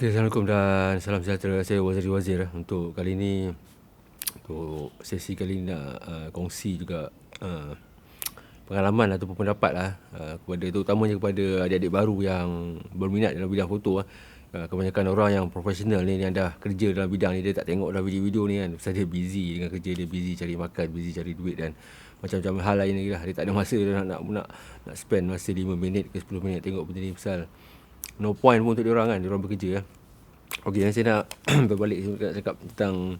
Okay, Assalamualaikum dan salam sejahtera. Saya Waziri untuk kali ini, untuk sesi kali ini nak kongsi juga pengalaman ataupun pendapat kepada, terutamanya kepada adik-adik baru yang berminat dalam bidang foto. Kebanyakan orang yang profesional ni yang dah kerja dalam bidang ni, dia tak tengok dalam video-video ni kan, pasal dia busy dengan kerja, dia busy cari makan, busy cari duit dan macam-macam hal lain lagi lah. Dia tak ada masa nak spend masa 5 minit ke 10 minit tengok benda ni, pasal no point pun untuk diorang kan, diorang bekerja. Okey, saya nak berbalik, saya nak cakap tentang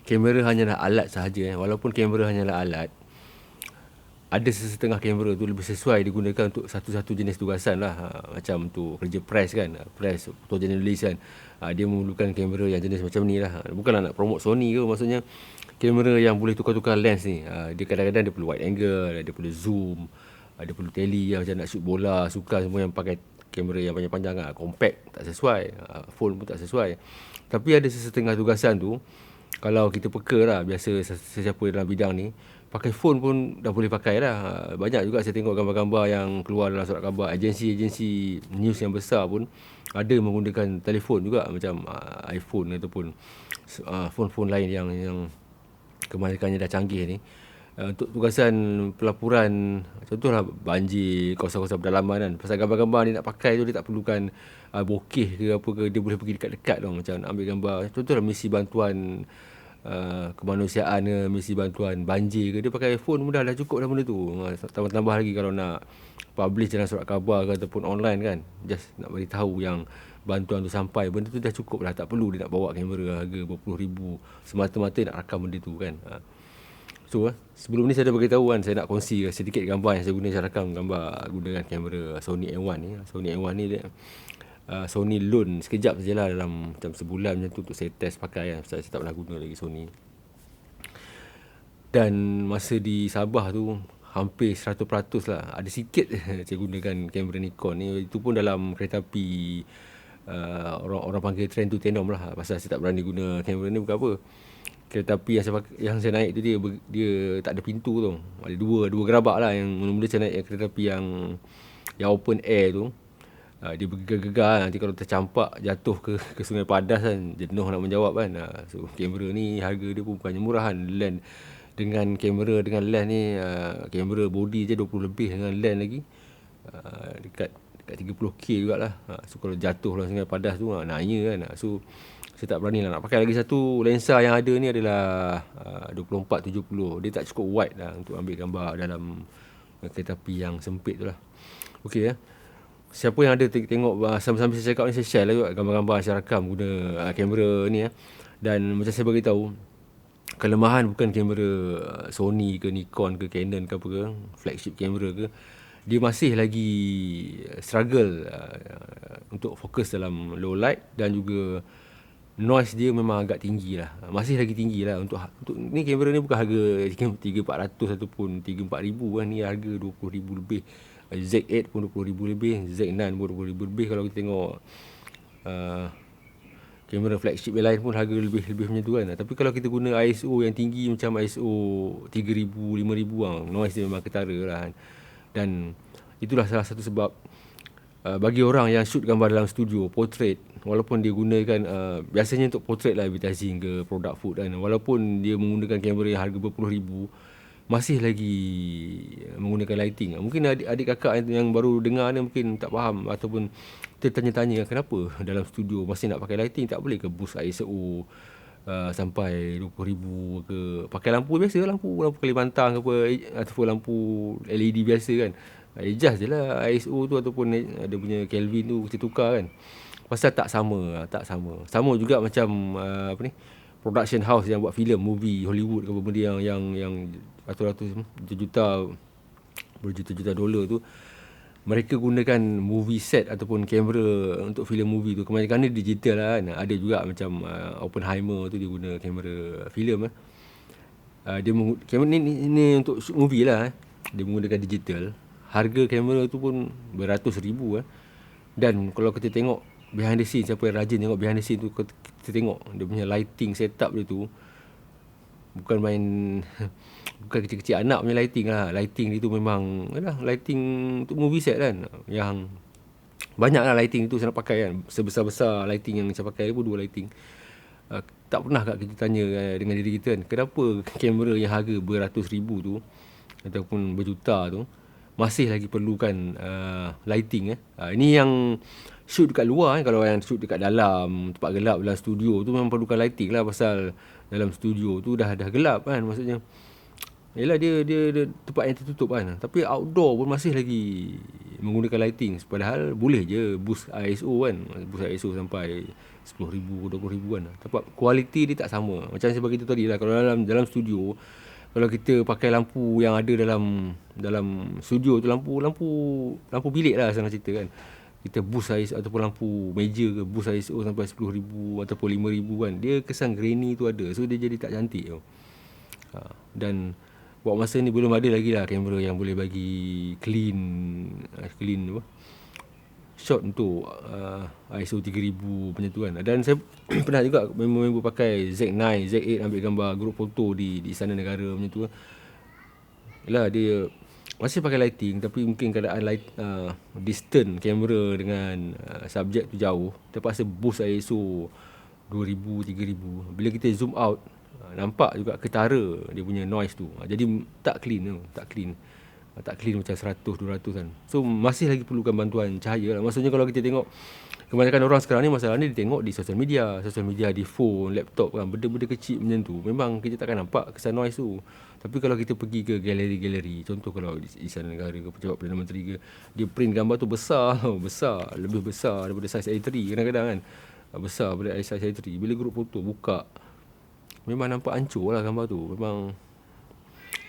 kamera hanyalah alat sahaja. Walaupun kamera hanyalah alat, ada setengah kamera tu lebih sesuai digunakan untuk satu-satu jenis tugasan lah. Macam untuk kerja press kan, press, fotojournalist kan, dia memerlukan kamera yang jenis macam ni lah. Bukanlah nak promote Sony ke, maksudnya kamera yang boleh tukar-tukar lens ni. Dia kadang-kadang dia perlu wide angle, dia perlu zoom, dia perlu tele macam nak shoot bola, sukan semua yang pakai kamera yang panjang-panjang compact tak sesuai, phone pun tak sesuai. Tapi ada setengah tugasan tu, kalau kita peka lah, biasa sesiapa dalam bidang ni, pakai phone pun dah boleh pakai lah. Banyak juga saya tengok gambar-gambar yang keluar dalam surat khabar, agensi-agensi news yang besar pun ada menggunakan telefon juga, macam iPhone ataupun phone-phone lain yang kemarikannya dah canggih ni. Untuk tugasan pelapuran, contohlah banjir, kawasan-kawasan pedalaman kan, pasal gambar-gambar ni nak pakai tu, dia tak perlukan bokeh ke apa ke, dia boleh pergi dekat-dekat tu, macam nak ambil gambar, contohlah misi bantuan kemanusiaan ke, misi bantuan banjir ke, dia pakai phone pun dah cukup dah benda tu. Tambah-tambah lagi kalau nak publish dalam surat khabar ke ataupun online kan, just nak bagi tahu yang bantuan tu sampai, benda tu dah cukup lah, tak perlu dia nak bawa kamera harga berpuluh ribu semata-mata nak rakam benda tu kan. So sebelum ni saya dah beritahu kan, saya nak kongsi sedikit gambar yang saya guna, saya rakam gambar gunakan kamera Sony A1 ni. Sony A1 ni dia Sony loan sekejap sajalah, dalam macam sebulan macam tu untuk saya test pakai kan, pasal saya tak pernah guna lagi Sony. Dan masa di Sabah tu hampir 100% lah, ada sikit saya gunakan kamera Nikon ni. Itu pun dalam kereta api, orang panggil train to Tenom lah, pasal saya tak berani guna kamera ni. Bukan apa, kereta api yang saya naik tu, dia tak ada pintu tu, ada dua gerabak lah. Yang mula-mula saya naik kereta api yang open air tu, dia bergegar-gegar, nanti kalau tercampak jatuh ke Sungai Padas kan, jenuh nak menjawab kan. So kamera ni harga dia pun bukannya murahan. Lens dengan kamera dengan lens ni, kamera body je 20 lebih, dengan lens lagi dekat 30k jugalah. So kalau jatuh lah Sungai Padas tu, nanya kan. So saya tak berani lah nak pakai. Lagi satu, lensa yang ada ni adalah 24-70. Dia tak cukup wide lah untuk ambil gambar dalam kereta api yang sempit tu lah. Okey siapa yang ada tengok sambil saya cakap ni, saya share lah juga gambar-gambar saya rakam guna kamera ni. Dan macam saya beritahu, kelemahan bukan kamera Sony ke Nikon ke Canon ke apa ke, flagship kamera ke, dia masih lagi struggle untuk fokus dalam low light, dan juga noise dia memang agak tinggi lah, masih lagi tinggi lah. Untuk ni kamera ni bukan harga 3,400 ataupun 3-4 ribu kan, ni harga 20 ribu lebih. Z8 pun 20 ribu lebih, Z9 pun 20 ribu lebih. Kalau kita tengok kamera flagship yang lain pun harga lebih macam tu kan. Tapi kalau kita guna ISO yang tinggi macam ISO 3000, 5000, noise dia memang ketara lah kan. Dan itulah salah satu sebab bagi orang yang shoot gambar dalam studio, portrait, walaupun dia gunakan biasanya untuk portrait lah, advertising ke product food kan, walaupun dia menggunakan kamera yang harga berpuluh ribu, masih lagi menggunakan lighting. Mungkin adik kakak yang baru dengar ni mungkin tak faham, ataupun tertanya-tanya kenapa dalam studio masih nak pakai lighting, tak boleh ke boost ISO sampai 20,000 ke, pakai lampu biasa, lampu Kalimantan ke apa, ataupun lampu LED biasa kan. Adjust je lah ISO tu ataupun ada punya Kelvin tu, kita tukar kan. Pasal tak sama. Sama juga macam apa ni, production house yang buat filem, movie Hollywood ke apa benda yang ratus-ratus juta berjuta-juta dolar tu, mereka gunakan movie set ataupun kamera untuk filem movie tu. Kebanyakan ni digital lah kan. Ada juga macam Oppenheimer tu, dia guna kamera filem kamera ni untuk shoot movie lah dia menggunakan digital. Harga kamera tu pun beratus ribu Dan kalau kita tengok behind the scene, siapa yang rajin tengok behind the scene tu, kita tengok dia punya lighting setup dia tu, bukan main bukan kecil-kecil anak punya lighting lah. Lighting dia tu memang lighting untuk movie set kan, yang Banyak lah lighting tu saya nak pakai kan. Sebesar-besar lighting yang saya pakai pun 2 lighting. Tak pernah kat kita tanya dengan diri kita kan, kenapa kamera yang harga beratus ribu tu ataupun berjuta tu masih lagi perlukan lighting. Ini yang shoot dekat luar kalau yang shoot dekat dalam tempat gelap dalam studio tu memang perlukan lighting lah, pasal dalam studio tu dah gelap kan, maksudnya yelah dia tempat yang tertutup kan. Tapi outdoor pun masih lagi menggunakan lighting, padahal boleh je boost ISO kan, boost ISO sampai 10,000, 20,000 kan. Tapi kualiti dia tak sama. Macam saya bagi tu tadi lah, kalau dalam studio, kalau kita pakai lampu yang ada dalam studio tu, lampu bilik lah senang cerita kan, kita boost ISO ataupun lampu meja ke boost ISO sampai 10,000 ataupun 5,000 kan, dia kesan grainy tu ada, so dia jadi tak cantik tu. Dan buat masa ni belum ada lagi lah kamera yang boleh bagi clean apa, shot untuk ISO 3,000 macam tu kan. Dan saya pernah juga member pakai Z9, Z8 ambil gambar grup foto di Istana Negara macam tu kan. Yalah, dia masih pakai lighting, tapi mungkin keadaan distant kamera dengan subjek tu jauh, terpaksa boost ISO 2,000, 3,000. Bila kita zoom out, nampak juga ketara dia punya noise tu. Jadi tak clean macam 100, 200 kan. So masih lagi perlukan bantuan cahaya lah. Maksudnya kalau kita tengok kebanyakan orang sekarang ni, masalah ni dia tengok di sosial media, di phone, laptop kan, benda-benda kecil macam tu, memang kita takkan nampak kesan noise tu. Tapi kalau kita pergi ke galeri-galeri, contoh kalau di Istana Negara ke Pejabat Perdana Menteri ke, dia print gambar tu besar, lebih besar daripada saiz A3 kadang-kadang kan, besar daripada saiz A3. Bila grup foto buka, memang nampak hancur lah gambar tu. Memang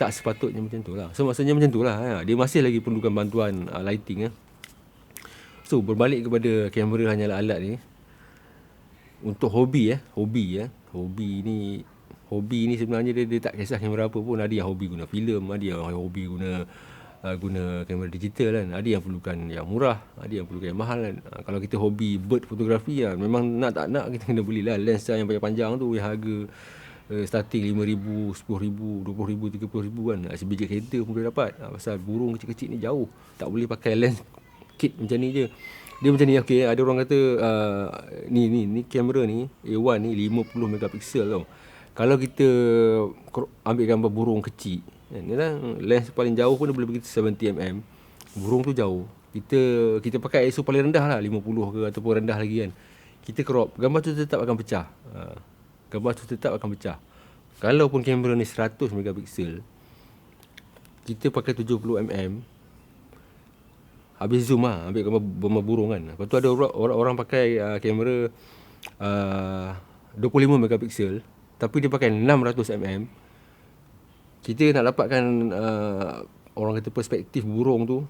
tak sepatutnya macam tu lah. So maksudnya macam tu lah, dia masih lagi perlukan bantuan lighting. So berbalik kepada kamera hanyalah alat ni, untuk hobi ni sebenarnya dia tak kisah kamera apa pun. Ada yang hobi guna filem, ada yang hobi guna kamera digital kan, ada yang perlukan yang murah, ada yang perlukan yang mahal kan. Kalau kita hobi bird fotografi lah, memang nak tak nak kita kena belilah lens yang panjang-panjang tu, yang harga starting 5,000, 10,000, 20,000, 30,000 kan. Sebiji kereta pun boleh dapat. Pasal burung kecil-kecil ni jauh, tak boleh pakai lens kit macam ni je. Dia macam ni, okey, ada orang kata ni kamera ni A1 ni 50 megapiksel tau. Kalau kita ambil gambar burung kecil kan, lens paling jauh pun dia boleh pergi 70mm. Burung tu jauh, kita pakai ISO paling rendah lah, 50 ke ataupun rendah lagi kan. Kita crop, gambar tu tetap akan pecah. Kalaupun kamera ni 100 megapiksel, kita pakai 70mm, habis zoom lah, ambil gambar burung kan. Lepas tu ada orang pakai kamera 25 megapiksel, tapi dia pakai 600mm. Kita nak dapatkan orang kata perspektif burung tu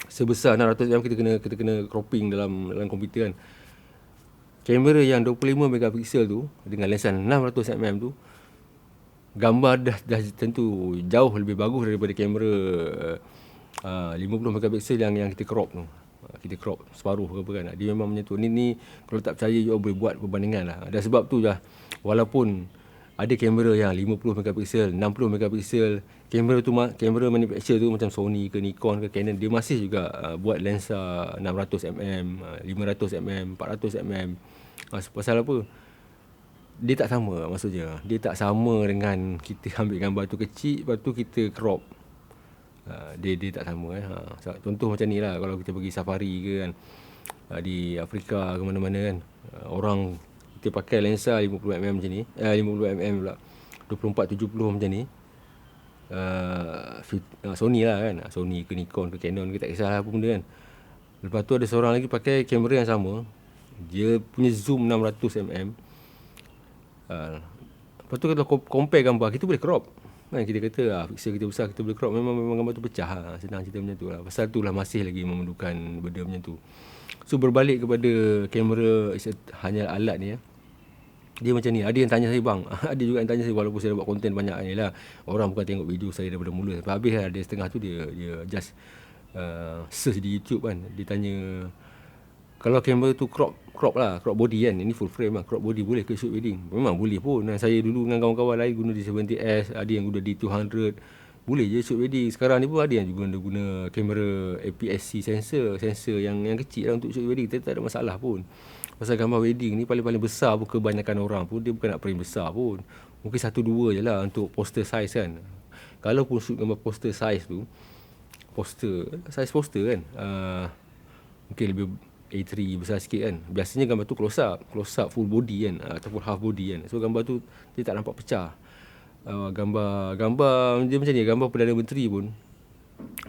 sebesar 600mm, kita kena cropping dalam komputer kan. Kamera yang 25 megapiksel tu dengan lensa 600mm tu, gambar dah tentu jauh lebih bagus daripada kamera 50 megapiksel yang kita crop tu. Kita crop separuh ke apa kan. Dia memang macam tu. Ni kalau tak percaya you boleh buat perbandingan lah. Dan sebab tu lah, walaupun ada kamera yang 50 megapiksel, 60 megapiksel, kamera manufacturer tu macam Sony ke Nikon ke Canon, dia masih juga buat lensa 600mm, 500mm, 400mm. Pasal apa? Dia tak sama, maksudnya dia tak sama dengan kita ambil gambar tu kecil, lepas tu kita crop. Dia tak sama Contoh macam ni lah, kalau kita pergi safari ke kan, di Afrika ke mana-mana kan, orang kita pakai lensa 50mm macam ni, 50mm pula, 24-70 macam ni, Sony lah kan, Sony ke Nikon ke Canon ke, tak kisahlah apa benda kan. Lepas tu ada seorang lagi pakai kamera yang sama, dia punya zoom 600mm. Lepas tu kalau compare gambar, kita boleh crop kan. Kita kata pixel kita besar, kita boleh crop, memang gambar tu pecah. Senang cerita macam tu lah. Pasal tu lah masih lagi memerlukan benda macam tu. So berbalik kepada kamera hanya alat ni dia macam ni. Ada yang tanya saya, bang, ada juga yang tanya saya, walaupun saya buat konten banyak ni lah, orang bukan tengok video saya daripada mula sampai habis lah, ada setengah tu dia just search di YouTube kan. Dia tanya, kalau kamera tu crop crop body kan, ini full frame lah, crop body boleh ke shoot wedding? Memang boleh pun. Saya dulu dengan kawan-kawan lain guna D70S, ada yang guna D200, Boleh je shoot wedding. Sekarang ni pun ada yang juga guna kamera APS-C sensor yang kecil lah untuk shoot wedding. Tak ada masalah pun. Pasal gambar wedding ni paling besar pun kebanyakan orang pun dia bukan nak print besar pun. Mungkin 1-2 je lah untuk poster size kan. Kalau pun shoot gambar poster size tu, size poster kan, mungkin lebih A3 besar sikit kan. Biasanya gambar tu close up full body kan, ataupun half body kan. So gambar tu dia tak nampak pecah. Gambar dia macam ni, gambar Perdana Menteri pun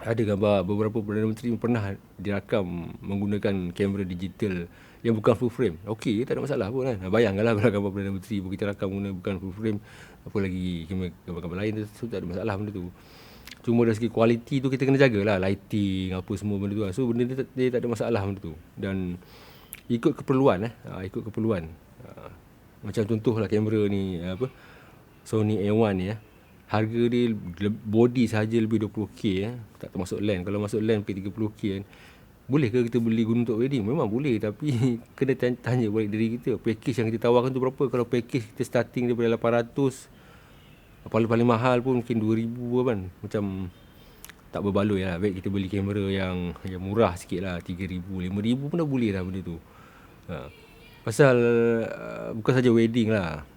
ada gambar beberapa Perdana Menteri pernah dirakam menggunakan kamera digital yang bukan full frame. Okey, tak ada masalah pun kan. Bayangkanlah kalau gambar Perdana Menteri pun kita rakam guna bukan full frame, apa lagi gambar-gambar lain tu, tak ada masalah benda tu. Cuma dari segi kualiti tu kita kena jagalah, lighting apa semua benda tu. So benda dia tak ada masalah benda tu. Dan ikut keperluan macam contohlah kamera ni Sony A1 ni harga dia body sahaja lebih 20k tak termasuk lens. Kalau masuk lens mungkin 30k kan. Boleh ke kita beli guna untuk wedding? Memang boleh, tapi kena tanya balik diri kita, package yang kita tawarkan tu berapa. Kalau package kita starting daripada 800, paling mahal pun mungkin 2000 kan. Macam tak berbaloi lah. Baik kita beli kamera yang murah sikit lah, 3000, 5000 pun dah boleh lah benda tu. Pasal bukan saja wedding lah,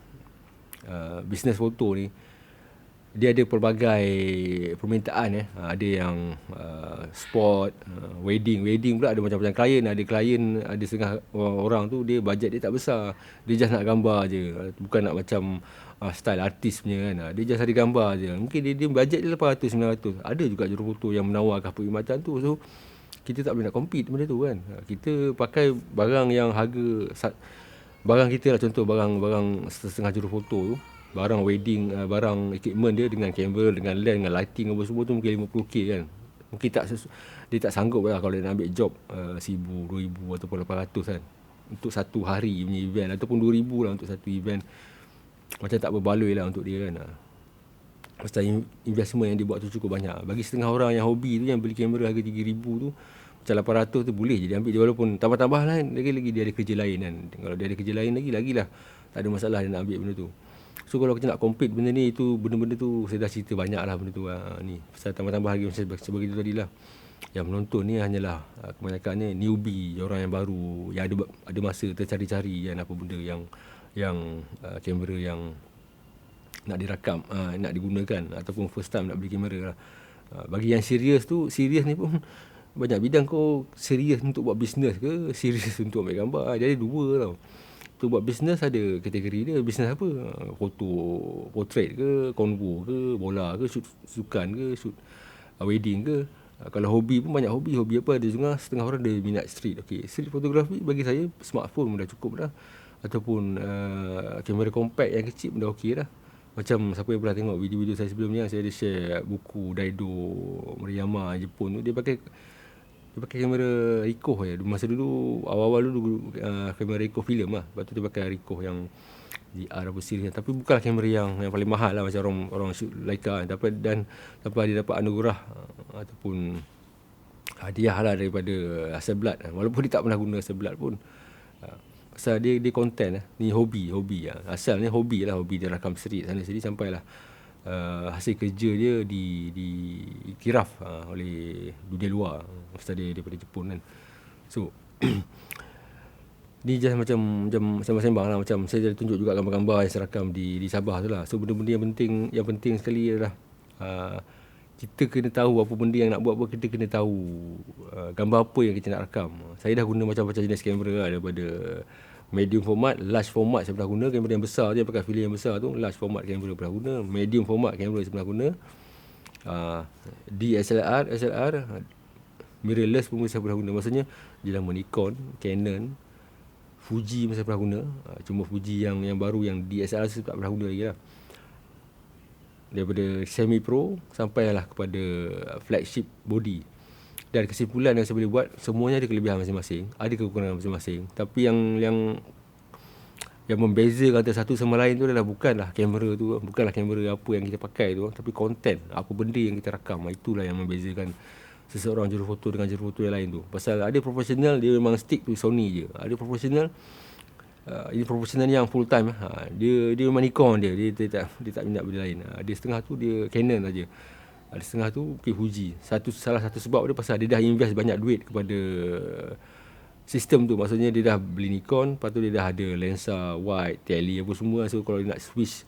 business foto ni dia ada pelbagai permintaan ada yang sport, wedding pula ada macam-macam klien. Ada setengah orang tu dia bajet dia tak besar, dia just nak gambar je, bukan nak macam style artis punya kan. Dia just ada gambar je, mungkin dia bajet dia 800-900. Ada juga jurufoto yang menawarkan perkhidmatan tu. So kita tak boleh nak compete benda tu kan. Kita pakai barang yang harga barang kita lah, contoh barang setengah jurufoto tu, barang wedding, barang equipment dia dengan kamera, dengan lens, dengan lighting apa semua tu mungkin 50k kan. Mungkin dia tak sanggup lah kalau dia nak ambil job 1000, 2000 ataupun 800 kan untuk satu hari punya event, ataupun 2000 lah untuk satu event. Macam tak berbaloi lah untuk dia kan. Pasal investment yang dia buat tu cukup banyak. Bagi setengah orang yang hobi tu, yang beli kamera harga 3000 tu, macam 800 tu boleh je dia ambil je, walaupun tambah-tambah lah kan. Lagi-lagi dia ada kerja lain kan. Kalau dia ada kerja lain lagi lah tak ada masalah dia nak ambil benda tu. So kalau kita nak compete benda ni, itu benda-benda tu saya dah cerita banyak lah benda tu ni. Pasal tambah-tambah lagi macam sebagai tu tadi lah. Yang menonton ni hanyalah kebanyakannya newbie, orang yang baru, yang ada masa tercari-cari kan apa benda yang kamera yang nak dirakam, nak digunakan, ataupun first time nak beli kamera lah. Bagi yang serius ni pun banyak bidang. Kau serius untuk buat bisnes ke, serius untuk ambil gambar, jadi dua tau. Untuk buat bisnes ada kategori dia. Bisnes apa? Foto, portrait ke, konvo ke, bola ke, shoot sukan ke, shoot wedding ke. Kalau hobi pun banyak hobi. Hobi apa? Ada juga setengah orang dia minat street. Okey, street fotografi bagi saya smartphone pun dah cukup dah. Ataupun kamera compact yang kecil pun dah okey dah. Macam siapa yang pernah tengok video-video saya sebelum ni, saya ada share buku Daido Moriyama Jepun tu, dia pakai kamera Ricoh je. Masa dulu awal-awal dulu kamera Ricoh film lah. Lepas tu dia pakai Ricoh yang GR apa series, tapi bukanlah kamera yang paling mahal lah macam orang shoot Leica. Dan sampai dia dapat anugerah ataupun hadiah lah daripada Hasselblad, walaupun dia tak pernah guna Hasselblad pun. Pasal dia content ni hobi asalnya hobi dia rakam street sana sini, sampailah hasil kerja dia diiktiraf oleh dunia luar. Pasal dia daripada Jepun kan. So ni just macam sembang-sembang lah. Macam saya dah tunjuk juga gambar-gambar yang saya rakam di Sabah tu lah. So benda-benda yang penting sekali adalah kita kena tahu apa benda yang nak buat. Kita kena tahu gambar apa yang kita nak rakam. Saya dah guna macam-macam jenis kamera lah, daripada medium format, large format saya pernah guna. Kamera yang besar tu, yang pakai filem yang besar tu, large format kamera pernah guna. Medium format kamera saya pernah guna. DSLR, SLR, mirrorless pun saya pernah guna. Maksudnya dia lama Nikon, Canon, Fuji pun saya pernah guna. Cuma Fuji yang baru, yang DSLR saya tak pernah guna lagi lah. Daripada semi pro sampailah kepada flagship body. Dan kesimpulan yang saya boleh buat, semuanya ada kelebihan masing-masing, ada kekurangan masing-masing. Tapi yang membezakan antara satu sama lain tu adalah bukanlah kamera tu, bukanlah kamera apa yang kita pakai tu, tapi konten, apa benda yang kita rakam. Itulah yang membezakan seseorang jurufoto dengan jurufoto yang lain tu. Pasal ada profesional, dia memang stick to Sony je. Ada profesional, ini profesional yang full time, dia memang Nikon dia tak minat benda lain. Dia setengah tu dia Canon saja. Ada setengah tu mungkin Fuji. Salah satu sebab dia pasal dia dah invest banyak duit kepada sistem tu. Maksudnya dia dah beli Nikon, lepas tu dia dah ada lensa wide, tele apa semua. So kalau dia nak switch,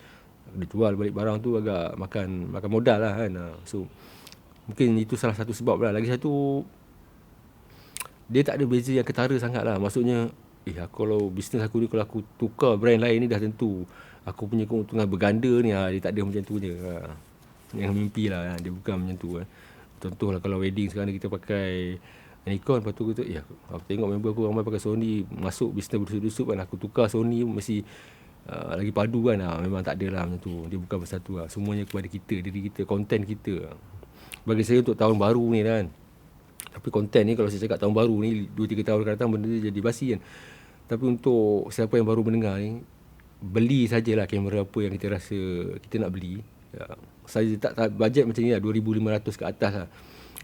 dia jual balik barang tu agak makan modal lah kan. So mungkin itu salah satu sebab lah. Lagi satu, dia tak ada beza yang ketara sangat lah. Maksudnya kalau bisnes aku ni, kalau aku tukar brand lain ni, dah tentu aku punya keuntungan berganda ni. Dia tak ada macam tu je. Jangan mimpi lah. Dia bukan macam tu. Contohlah kalau wedding sekarang ni kita pakai Nikon, lepas tu kita aku tengok member aku ramai pakai Sony, masuk bisnes berdusuk-dusuk kan, aku tukar Sony mesti lagi padu kan. Memang tak ada lah macam tu. Dia bukan pasal tu lah. Semuanya kepada kita, diri kita, konten kita. Bagi saya untuk tahun baru ni kan, tapi konten ni kalau saya cakap tahun baru ni 2-3 tahun akan datang, benda ni jadi basi kan. Tapi untuk siapa yang baru mendengar ni, beli sajalah kamera apa yang kita rasa kita nak beli. Saya tak bajet macam ni lah, 2,500 ke atas lah,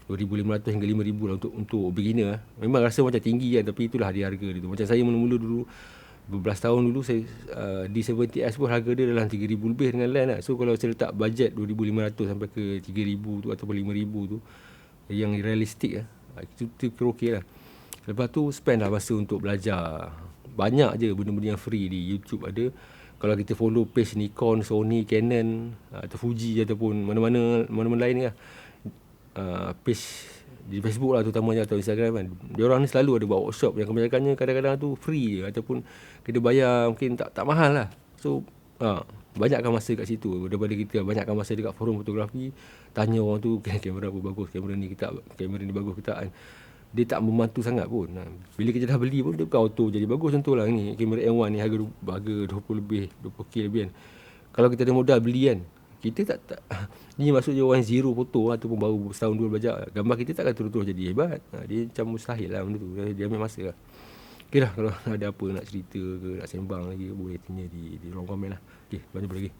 2,500 hingga 5,000 lah untuk beginner. Memang rasa macam tinggi kan, tapi itulah dia harga dia tu. Macam saya mula-mula dulu, beberapa tahun dulu, saya D70S pun harga dia dalam 3,000 lebih dengan lain lah. So kalau saya letak bajet 2,500 sampai ke 3,000 tu ataupun 5,000 tu, yang realistik lah, itu kira okey lah. Lepas tu spend lah masa untuk belajar. Banyak je benda-benda yang free di YouTube ada. Kalau kita follow page Nikon, Sony, Canon atau Fuji ataupun mana-mana lain ni lah, page di Facebook lah terutamanya atau Instagram kan, diorang ni selalu ada buat workshop yang kebanyakannya kadang-kadang tu free je, ataupun kita bayar mungkin tak mahal lah. So banyakkan masa kat situ daripada kita banyakkan masa dekat forum fotografi, tanya orang tu kamera apa bagus, kamera ni bagus ke tak kan. Dia tak membantu sangat pun. Bila kita dah beli pun, dia bukan auto jadi bagus. Contohlah ni kamera M1 ni harga 20 lebih, 20k lebih kan. Kalau kita ada modal beli kan, kita tak ni maksudnya orang zero foto ataupun baru setahun dua belajar, gambar kita takkan terus-terus jadi hebat. Dia macam mustahil lah benda tu. Dia ambil masa lah. Okay lah, kalau ada apa nak cerita ke nak sembang lagi, boleh tanya di ruang komen lah. Okay, banyak lagi.